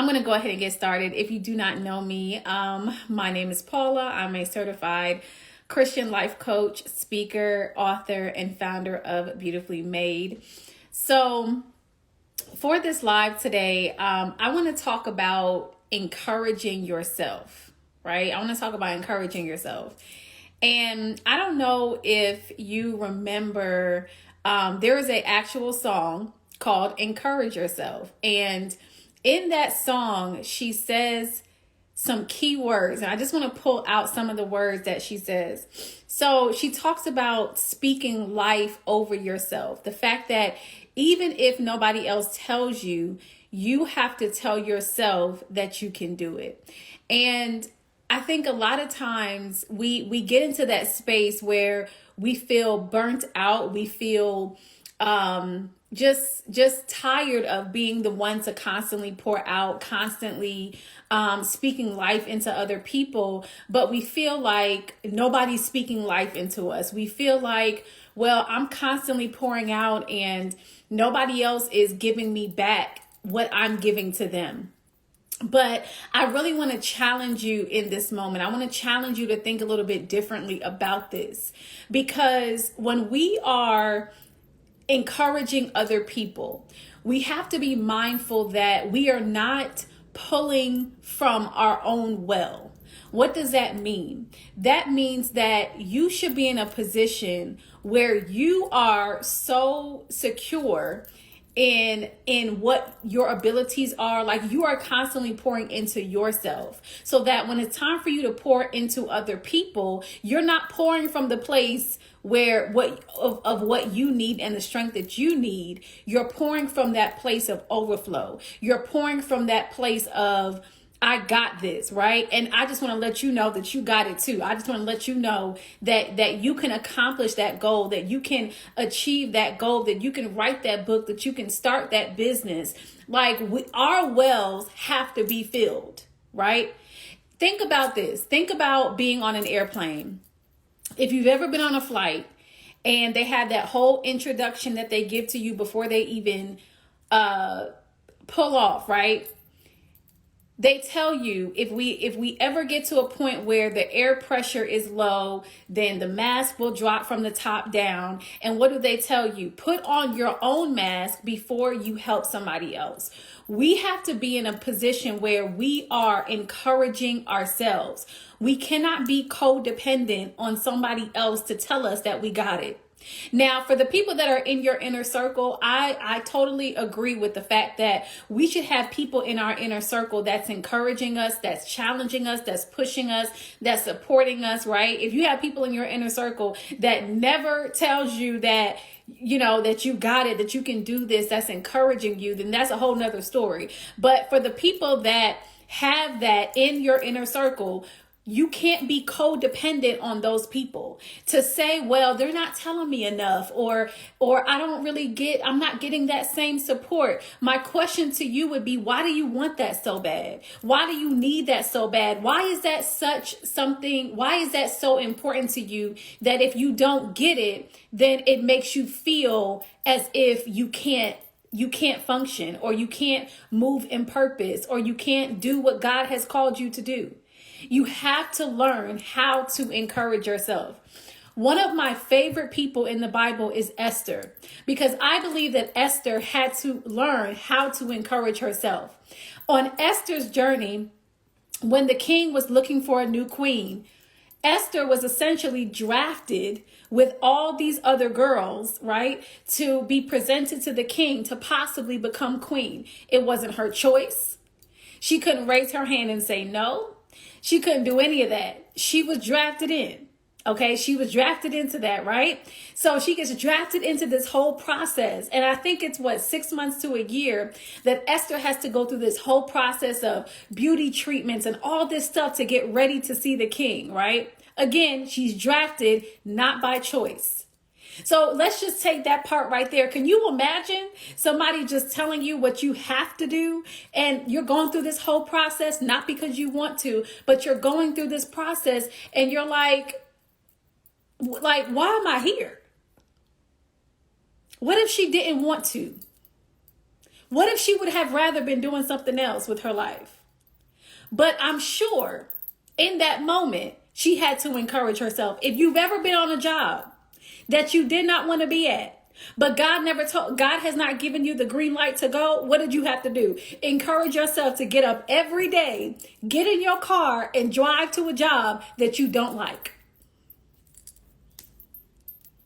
I'm going to go ahead and get started. If you do not know me, my name is Paula. I'm a certified Christian life coach, speaker, author, and founder of Beautifully Made. So for this live today, I want to talk about encouraging yourself, right? I want to talk about encouraging yourself. And I don't know if you remember, there is an actual song called Encourage Yourself. And in that song, she says some key words. And I just want to pull out some of the words that she says. So she talks about speaking life over yourself. The fact that even if nobody else tells you, you have to tell yourself that you can do it. And I think a lot of times we get into that space where we feel burnt out. We feel just tired of being the one to constantly pour out, constantly speaking life into other people. But we feel like nobody's speaking life into us. We feel like, well, I'm constantly pouring out and nobody else is giving me back what I'm giving to them. But I really want to challenge you in this moment. I want to challenge you to think a little bit differently about this, because when we are encouraging other people, we have to be mindful that we are not pulling from our own well. What does that mean? That means that you should be in a position where you are so secure in what your abilities are, like you are constantly pouring into yourself, so that when it's time for you to pour into other people, you're not pouring from the place where what you need and the strength that you need. You're pouring from that place of overflow. You're pouring from that place of, I got this, right? And I just want to let you know that you got it too. I just want to let you know that you can accomplish that goal, that you can achieve that goal, that you can write that book, that you can start that business. Like our wells have to be filled, right? Think about this. Think about being on an airplane. If you've ever been on a flight and they have that whole introduction that they give to you before they even pull off, right? They tell you if we ever get to a point where the air pressure is low, then the mask will drop from the top down. And what do they tell you? Put on your own mask before you help somebody else. We have to be in a position where we are encouraging ourselves. We cannot be codependent on somebody else to tell us that we got it. Now, for the people that are in your inner circle, I totally agree with the fact that we should have people in our inner circle that's encouraging us, that's challenging us, that's pushing us, that's supporting us, right? If you have people in your inner circle that never tells you that, you know, that you got it, that you can do this, that's encouraging you, then that's a whole nother story. But for the people that have that in your inner circle, you can't be codependent on those people to say, well, they're not telling me enough, or I'm not getting that same support. My question to you would be, why do you want that so bad? Why do you need that so bad? Why is that why is that so important to you that if you don't get it, then it makes you feel as if you can't function, or you can't move in purpose, or you can't do what God has called you to do? You have to learn how to encourage yourself. One of my favorite people in the Bible is Esther, because I believe that Esther had to learn how to encourage herself. On Esther's journey, when the king was looking for a new queen, Esther was essentially drafted with all these other girls, right, to be presented to the king to possibly become queen. It wasn't her choice. She couldn't raise her hand and say no. She couldn't do any of that. She was drafted in. Okay, she was drafted into that, right? So she gets drafted into this whole process. And I think it's 6 months to a year that Esther has to go through this whole process of beauty treatments and all this stuff to get ready to see the king, right? Again, she's drafted not by choice. So let's just take that part right there. Can you imagine somebody just telling you what you have to do, and you're going through this whole process, not because you want to, but you're going through this process and you're like, why am I here? What if she didn't want to? What if she would have rather been doing something else with her life? But I'm sure in that moment, she had to encourage herself. If you've ever been on a job that you did not want to be at, but God has not given you the green light to go, what did you have to do? Encourage yourself to get up every day, get in your car and drive to a job that you don't like.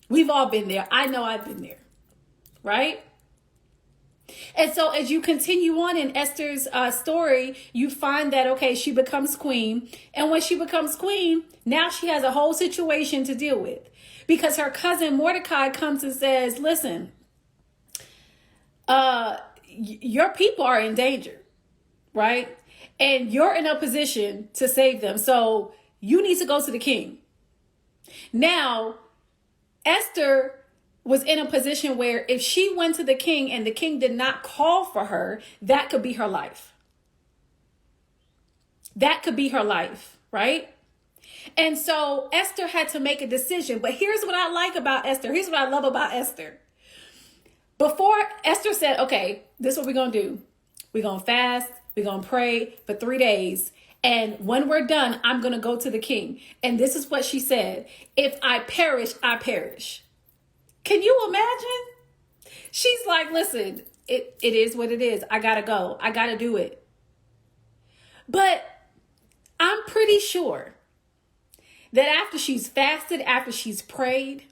We've all been there. I know I've been there, right? And so as you continue on in Esther's story, you find that, okay, she becomes queen. And when she becomes queen, now she has a whole situation to deal with. Because her cousin Mordecai comes and says, listen, your people are in danger, right? And you're in a position to save them. So you need to go to the king. Now, Esther was in a position where if she went to the king and the king did not call for her, that could be her life. That could be her life, right? And so Esther had to make a decision. But here's what I like about Esther. Here's what I love about Esther. Before Esther said, okay, this is what we're going to do. We're going to fast. We're going to pray for 3 days. And when we're done, I'm going to go to the king. And this is what she said. If I perish, I perish. Can you imagine? She's like, listen, it is what it is. I got to go. I got to do it. But I'm pretty sure that after she's fasted, after she's prayed,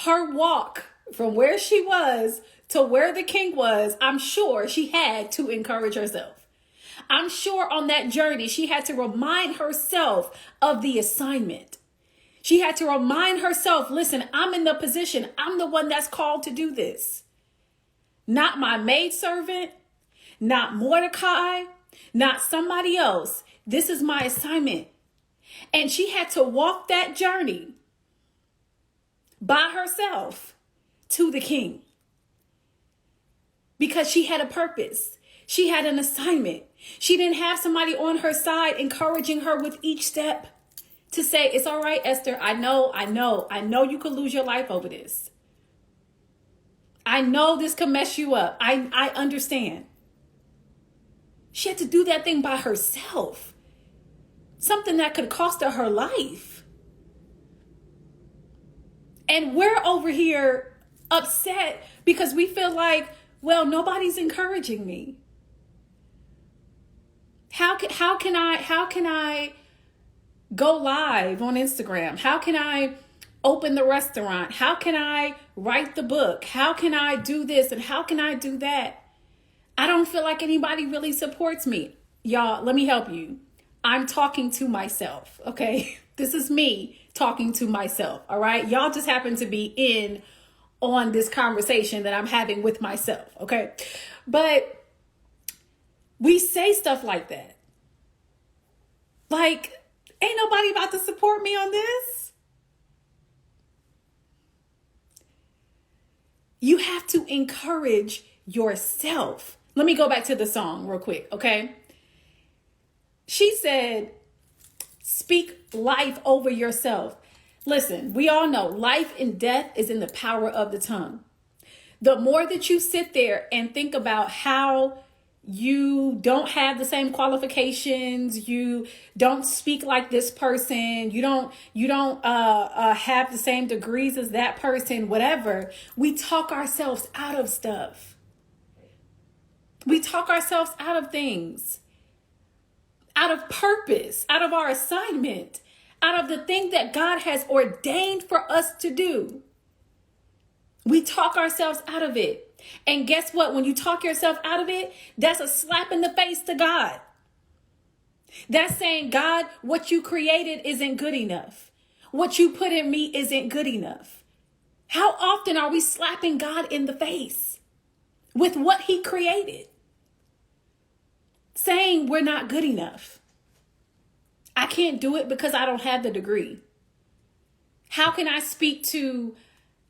her walk from where she was to where the king was, I'm sure she had to encourage herself. I'm sure on that journey, she had to remind herself of the assignment. She had to remind herself, listen, I'm in the position. I'm the one that's called to do this. Not my maidservant, not Mordecai, not somebody else. This is my assignment. And she had to walk that journey by herself to the king because she had a purpose. She had an assignment. She didn't have somebody on her side encouraging her with each step to say, it's all right, Esther. I know you could lose your life over this. I know this could mess you up. I understand. She had to do that thing by herself. Something that could cost her life. And we're over here upset because we feel like, well, nobody's encouraging me. How can I go live on Instagram? How can I open the restaurant? How can I write the book? How can I do this and how can I do that? I don't feel like anybody really supports me. Y'all, let me help you. I'm talking to myself, okay? This is me talking to myself, all right? Y'all just happen to be in on this conversation that I'm having with myself, okay? But we say stuff like that. Like, ain't nobody about to support me on this. You have to encourage yourself. Let me go back to the song real quick, okay? She said, speak life over yourself. Listen, we all know life and death is in the power of the tongue. The more that you sit there and think about how you don't have the same qualifications, you don't speak like this person, you don't have the same degrees as that person, whatever, we talk ourselves out of stuff. We talk ourselves out of things. Out of purpose, out of our assignment, out of the thing that God has ordained for us to do. We talk ourselves out of it. And guess what? When you talk yourself out of it, that's a slap in the face to God. That's saying, God, what you created isn't good enough. What you put in me isn't good enough. How often are we slapping God in the face with what he created? Saying we're not good enough. I can't do it because I don't have the degree. How can I speak to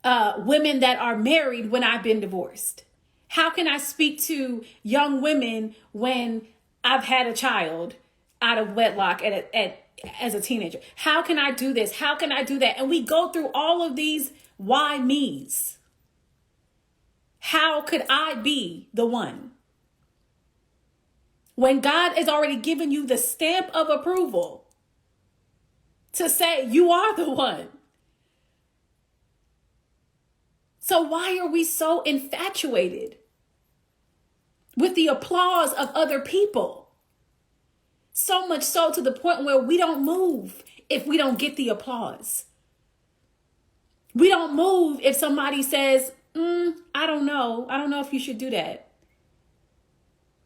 women that are married when I've been divorced? How can I speak to young women when I've had a child out of wedlock as a teenager? How can I do this? How can I do that? And we go through all of these why me's. How could I be the one? When God has already given you the stamp of approval to say you are the one. So why are we so infatuated with the applause of other people? So much so to the point where we don't move if we don't get the applause. We don't move if somebody says, I don't know. I don't know if you should do that.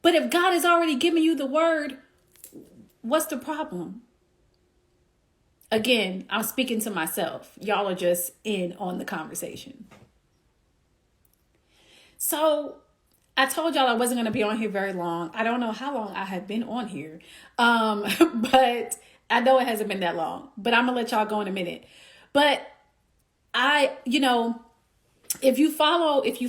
But if God has already given you the word, what's the problem? Again, I'm speaking to myself. Y'all are just in on the conversation. So I told y'all I wasn't going to be on here very long. I don't know how long I have been on here. But I know it hasn't been that long. But I'm going to let y'all go in a minute. But if you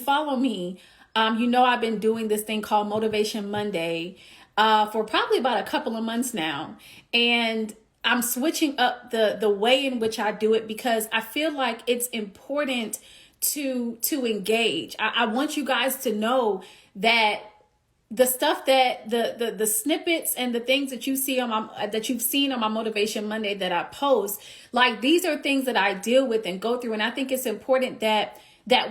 follow me, I've been doing this thing called Motivation Monday for probably about a couple of months now. And I'm switching up the way in which I do it because I feel like it's important to engage. I want you guys to know that the stuff that the snippets and the things that you see that you've seen on my Motivation Monday that I post, like these are things that I deal with and go through. And I think it's important that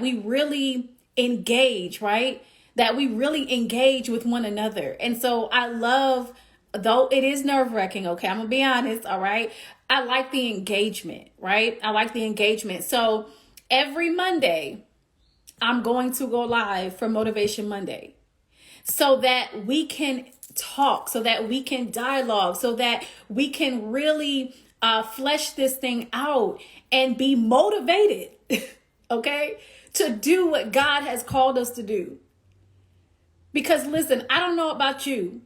we really engage, right? That we really engage with one another. And so I love, though it is nerve-wracking, okay, I'm gonna be honest, all right? I like the engagement, right? I like the engagement. So every Monday, I'm going to go live for Motivation Monday so that we can talk, so that we can dialogue, so that we can really flesh this thing out and be motivated, okay, to do what God has called us to do. Because listen, I don't know about you,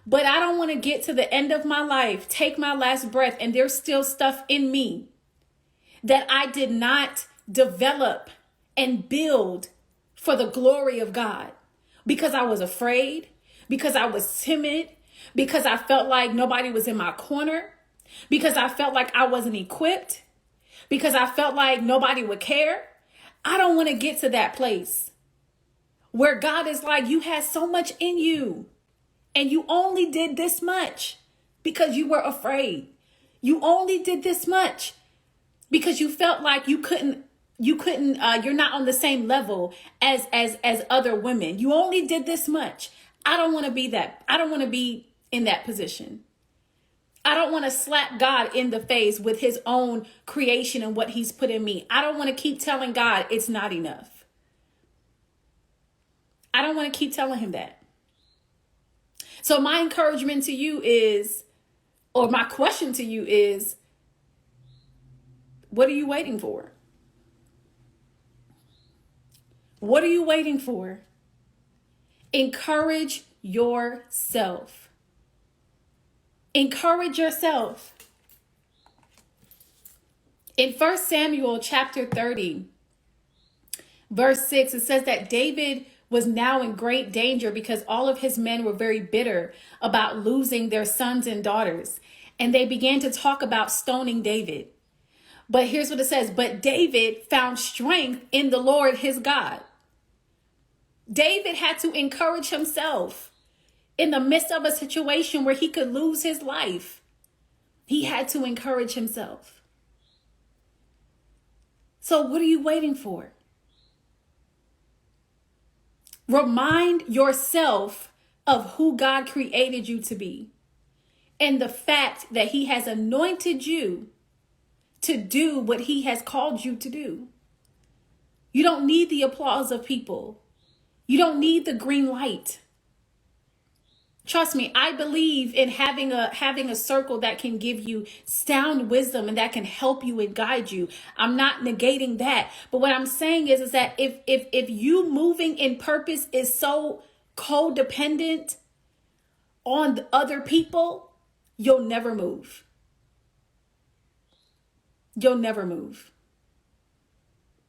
but I don't want to get to the end of my life, take my last breath, and there's still stuff in me that I did not develop and build for the glory of God. Because I was afraid, because I was timid, because I felt like nobody was in my corner, because I felt like I wasn't equipped, because I felt like nobody would care. I don't want to get to that place where God is like, you had so much in you and you only did this much because you were afraid. You only did this much because you felt like you're not on the same level as other women. You only did this much. I don't want to be that. I don't want to be in that position. I don't want to slap God in the face with his own creation and what he's put in me. I don't want to keep telling God it's not enough. I don't want to keep telling him that. So my encouragement to you is, or my question to you is, what are you waiting for? What are you waiting for? Encourage yourself. Encourage yourself. In 1 Samuel chapter 30, verse 6, it says that David was now in great danger because all of his men were very bitter about losing their sons and daughters. And they began to talk about stoning David. But here's what it says. But David found strength in the Lord his God. David had to encourage himself in the midst of a situation where he could lose his life. He had to encourage himself. So what are you waiting for? Remind yourself of who God created you to be and the fact that he has anointed you to do what he has called you to do. You don't need the applause of people. You don't need the green light. Trust me, I believe in having a circle that can give you sound wisdom and that can help you and guide you. I'm not negating that. But what I'm saying is that if you moving in purpose is so codependent on the other people, you'll never move. You'll never move.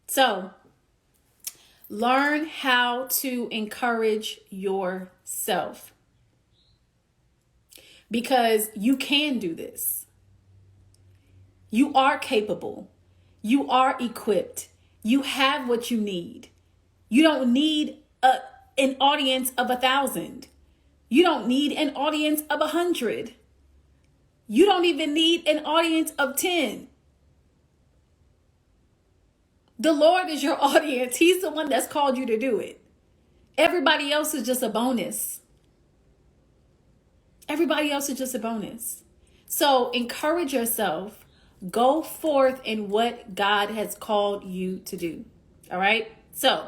So, learn how to encourage yourself. Because you can do this. You are capable. You are equipped. You have what you need. You don't need an audience of 1,000. You don't need an audience of 100. You don't even need an audience of 10. The Lord is your audience. He's the one that's called you to do it. Everybody else is just a bonus. Everybody else is just a bonus. So encourage yourself. Go forth in what God has called you to do. All right. So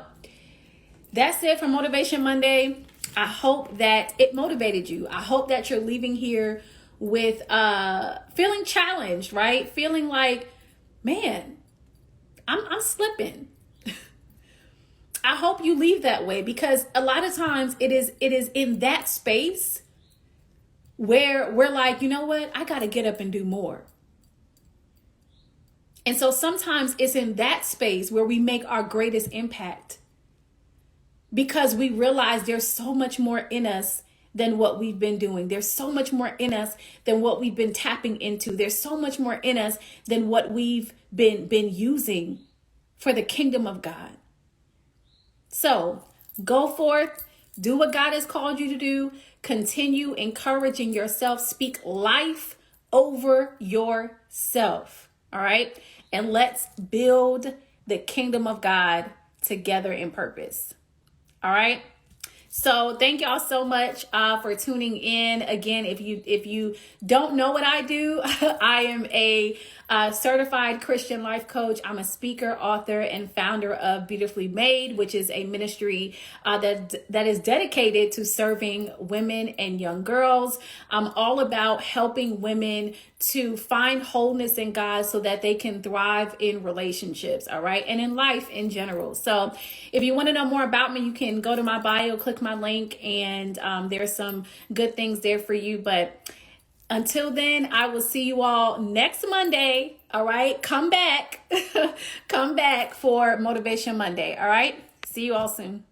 that's it for Motivation Monday. I hope that it motivated you. I hope that you're leaving here with feeling challenged, right? Feeling like, man, I'm slipping. I hope you leave that way, because a lot of times it is in that space where we're like, you know what? I got to get up and do more. And so sometimes it's in that space where we make our greatest impact, because we realize there's so much more in us than what we've been doing. There's so much more in us than what we've been tapping into. There's so much more in us than what we've been using for the kingdom of God. So go forth, do what God has called you to do. Continue encouraging yourself. Speak life over yourself. All right. And let's build the kingdom of God together in purpose. All right. So thank y'all so much for tuning in. Again, if you don't know what I do, I am a certified Christian life coach. I'm a speaker, author, and founder of Beautifully Made, which is a ministry that is dedicated to serving women and young girls. I'm all about helping women to find wholeness in God so that they can thrive in relationships, all right, and in life in general. So if you want to know more about me, you can go to my bio, click my link, and there's some good things there for you. But until then, I will see you all next Monday. All right. Come back. Come back for Motivation Monday. All right. See you all soon.